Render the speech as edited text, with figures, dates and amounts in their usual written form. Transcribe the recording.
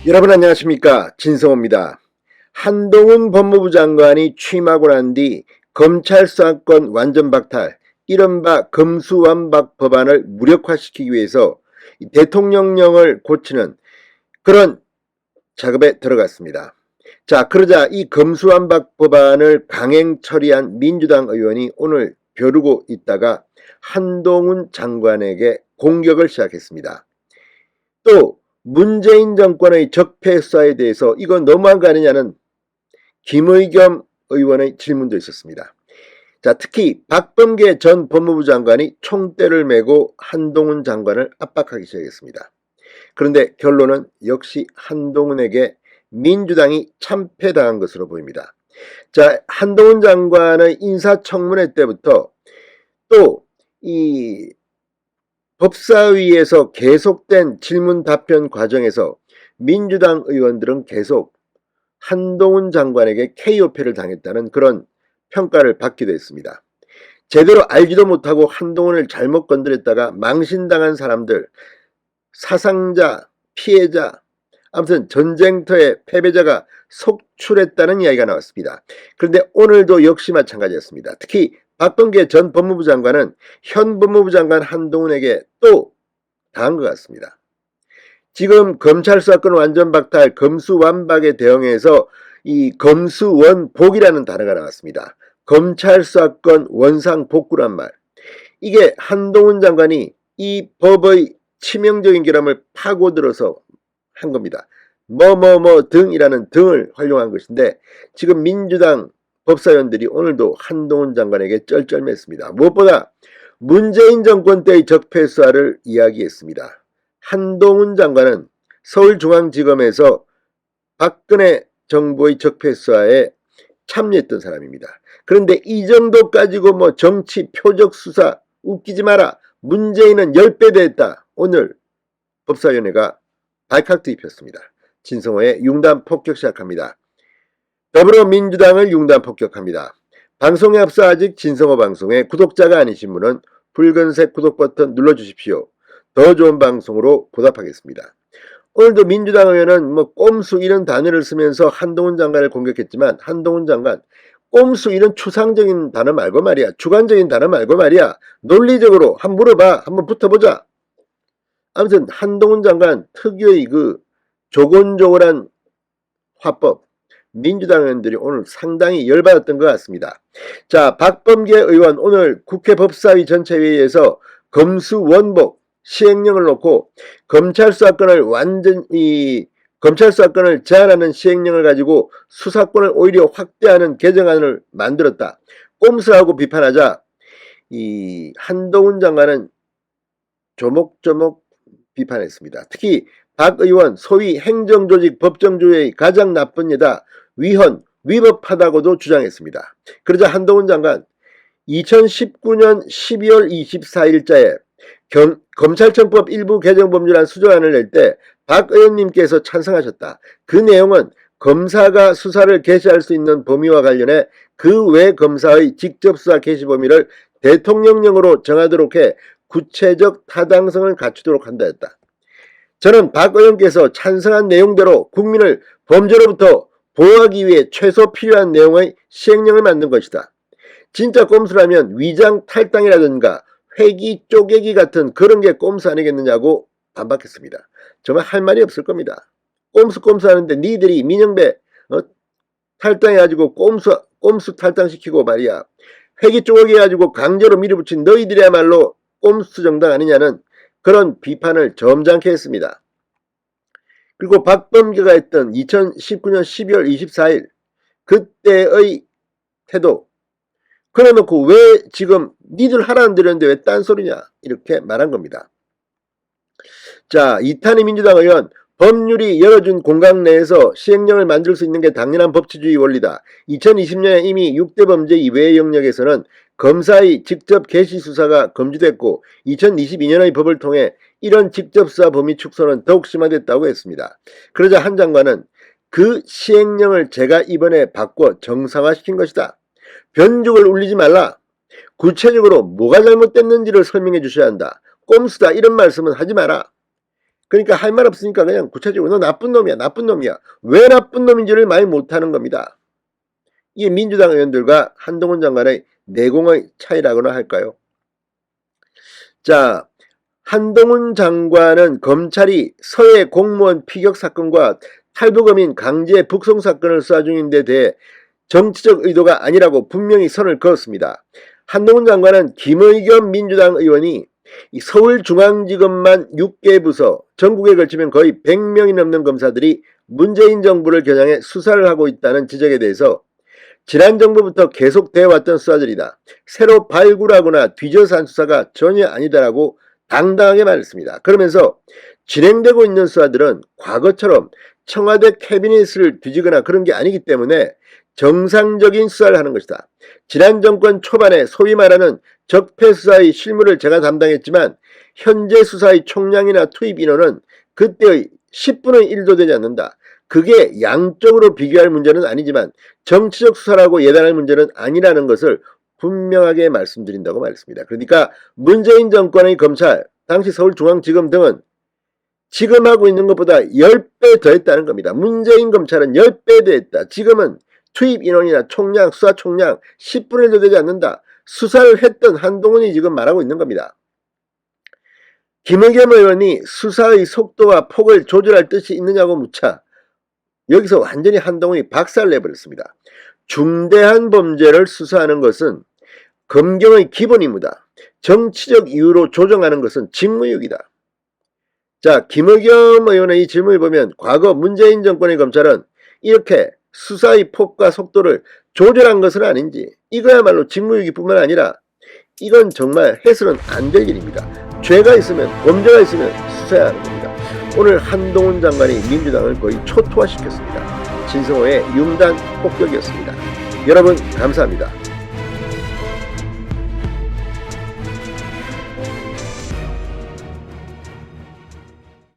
여러분 안녕하십니까, 진성호입니다. 한동훈 법무부 장관이 취임하고 난 뒤 검찰 수사권 완전 박탈, 이른바 검수완박 법안을 무력화시키기 위해서 대통령령을 고치는 그런 작업에 들어갔습니다. 자, 그러자 이 검수완박 법안을 강행 처리한 민주당 의원이 오늘 벼르고 있다가 한동훈 장관에게 공격을 시작했습니다. 또 문재인 정권의 적폐 수사에 대해서 이건 너무한 거 아니냐는 김의겸 의원의 질문도 있었습니다. 자, 특히 박범계 전 법무부 장관이 총대를 메고 한동훈 장관을 압박하기 시작했습니다. 그런데 결론은 역시 한동훈에게 민주당이 참패당한 것으로 보입니다. 자, 한동훈 장관의 인사청문회 때부터 또 이 법사위에서 계속된 질문 답변 과정에서 민주당 의원들은 계속 한동훈 장관에게 KO패를 당했다는 그런 평가를 받기도 했습니다. 제대로 알지도 못하고 한동훈을 잘못 건드렸다가 망신당한 사람들, 사상자, 피해자, 아무튼 전쟁터의 패배자가 속출했다는 이야기가 나왔습니다. 그런데 오늘도 역시 마찬가지였습니다. 특히 박범계 전 법무부 장관은 현 법무부 장관 한동훈에게 또 당한 것 같습니다. 지금 검찰 수사권 완전 박탈, 검수완박에 대응해서 이 검수원복이라는 단어가 나왔습니다. 검찰 수사권 원상복구란 말. 이게 한동훈 장관이 이 법의 치명적인 결함을 파고들어서 한 겁니다. 등이라는 등을 활용한 것인데 지금 민주당 법사위원들이 오늘도 한동훈 장관에게 쩔쩔맸습니다. 무엇보다 문재인 정권 때의 적폐 수사를 이야기했습니다. 한동훈 장관은 서울중앙지검에서 박근혜 정부의 적폐 수사에 참여했던 사람입니다. 그런데 이 정도 가지고 뭐 정치 표적 수사 웃기지 마라. 문재인은 10배 됐다. 오늘 법사위원회가 발칵 뒤집혔습니다. 진성호의 융단 폭격 시작합니다. 더불어민주당을 융단 폭격합니다. 방송에 앞서 아직 진성호 방송의 구독자가 아니신 분은 붉은색 구독 버튼 눌러주십시오. 더 좋은 방송으로 보답하겠습니다. 오늘도 민주당 의원은 뭐 꼼수 이런 단어를 쓰면서 한동훈 장관을 공격했지만 한동훈 장관 꼼수 이런 추상적인 단어 말고 말이야, 주관적인 단어 말고 말이야, 논리적으로 한번 물어봐, 한번 붙어보자. 아무튼 한동훈 장관 특유의 그 조곤조곤한 화법, 민주당 의원들이 오늘 상당히 열받았던 것 같습니다. 자, 박범계 의원 오늘 국회 법사위 전체회의에서 검수원복 시행령을 놓고 검찰 수사권을 제한하는 시행령을 가지고 수사권을 오히려 확대하는 개정안을 만들었다. 꼼수하고 비판하자 이 한동훈 장관은 조목조목 비판했습니다. 특히 박 의원 소위 행정조직 법정주의의 가장 나쁜 예다 위헌, 위법하다고도 주장했습니다. 그러자 한동훈 장관 2019년 12월 24일자에 검찰청법 일부 개정 법률안 수정안을 낼 때 박 의원님께서 찬성하셨다. 그 내용은 검사가 수사를 개시할 수 있는 범위와 관련해 그 외 검사의 직접 수사 개시 범위를 대통령령으로 정하도록 해 구체적 타당성을 갖추도록 한다 했다. 저는 박 의원께서 찬성한 내용대로 국민을 범죄로부터 보호하기 위해 최소 필요한 내용의 시행령을 만든 것이다. 진짜 꼼수라면 위장 탈당이라든가 회기 쪼개기 같은 그런 게 꼼수 아니겠느냐고 반박했습니다. 정말 할 말이 없을 겁니다. 꼼수 하는데 니들이 민영배 탈당해가지고 꼼수 탈당시키고 말이야, 회기 쪼개기 해가지고 강제로 밀어붙인 너희들이야말로 꼼수 정당 아니냐는 그런 비판을 점잖게 했습니다. 그리고 박범계가 했던 2019년 12월 24일 그때의 태도, 그래놓고 왜 지금 니들 하라는 대로인데 왜 딴소리냐 이렇게 말한 겁니다. 자, 이탄희 민주당 의원 법률이 열어준 공간 내에서 시행령을 만들 수 있는 게 당연한 법치주의 원리다. 2020년에 이미 6대 범죄 이외의 영역에서는 검사의 직접 개시 수사가 금지됐고 2022년의 법을 통해 이런 직접 수사 범위 축소는 더욱 심화됐다고 했습니다. 그러자 한 장관은 그 시행령을 제가 이번에 바꿔 정상화시킨 것이다. 변죽을 울리지 말라. 구체적으로 뭐가 잘못됐는지를 설명해 주셔야 한다. 꼼수다 이런 말씀은 하지 마라. 그러니까 할 말 없으니까 그냥 구체적으로 너 나쁜 놈이야, 나쁜 놈이야. 왜 나쁜 놈인지를 말 못하는 겁니다. 이게 민주당 의원들과 한동훈 장관의 내공의 차이라고나 할까요? 자, 한동훈 장관은 검찰이 서해 공무원 피격 사건과 탈북어민 강제 북송 사건을 수사 중인 데 대해 정치적 의도가 아니라고 분명히 선을 그었습니다. 한동훈 장관은 김의겸 민주당 의원이 서울중앙지검만 6개 부서, 전국에 걸치면 거의 100명이 넘는 검사들이 문재인 정부를 겨냥해 수사를 하고 있다는 지적에 대해서 지난 정부부터 계속되어 왔던 수사들이다. 새로 발굴하거나 뒤져서 한 수사가 전혀 아니다라고 당당하게 말했습니다. 그러면서 진행되고 있는 수사들은 과거처럼 청와대 캐비닛을 뒤지거나 그런 게 아니기 때문에 정상적인 수사를 하는 것이다. 지난 정권 초반에 소위 말하는 적폐수사의 실무를 제가 담당했지만 현재 수사의 총량이나 투입 인원은 그때의 10분의 1도 되지 않는다. 그게 양적으로 비교할 문제는 아니지만 정치적 수사라고 예단할 문제는 아니라는 것을 분명하게 말씀드린다고 말했습니다. 그러니까 문재인 정권의 검찰, 당시 서울중앙지검 등은 지금 하고 있는 것보다 10배 더 했다는 겁니다. 문재인 검찰은 10배 더 했다. 지금은 투입 인원이나 총량, 수사 총량 10분의 1도 되지 않는다. 수사를 했던 한동훈이 지금 말하고 있는 겁니다. 김의겸 의원이 수사의 속도와 폭을 조절할 뜻이 있느냐고 묻자 여기서 완전히 한동훈이 박살내버렸습니다. 중대한 범죄를 수사하는 것은 검경의 기본 임무다. 정치적 이유로 조정하는 것은 직무유기다. 자, 김의겸 의원의 이 질문을 보면 과거 문재인 정권의 검찰은 이렇게 수사의 폭과 속도를 조절한 것은 아닌지, 이거야말로 직무유기뿐만 아니라 이건 정말 해서는 안 될 일입니다. 죄가 있으면, 범죄가 있으면 수사해야 하는 겁니다. 오늘 한동훈 장관이 민주당을 거의 초토화시켰습니다. 진성호의 융단 폭격이었습니다. 여러분 감사합니다.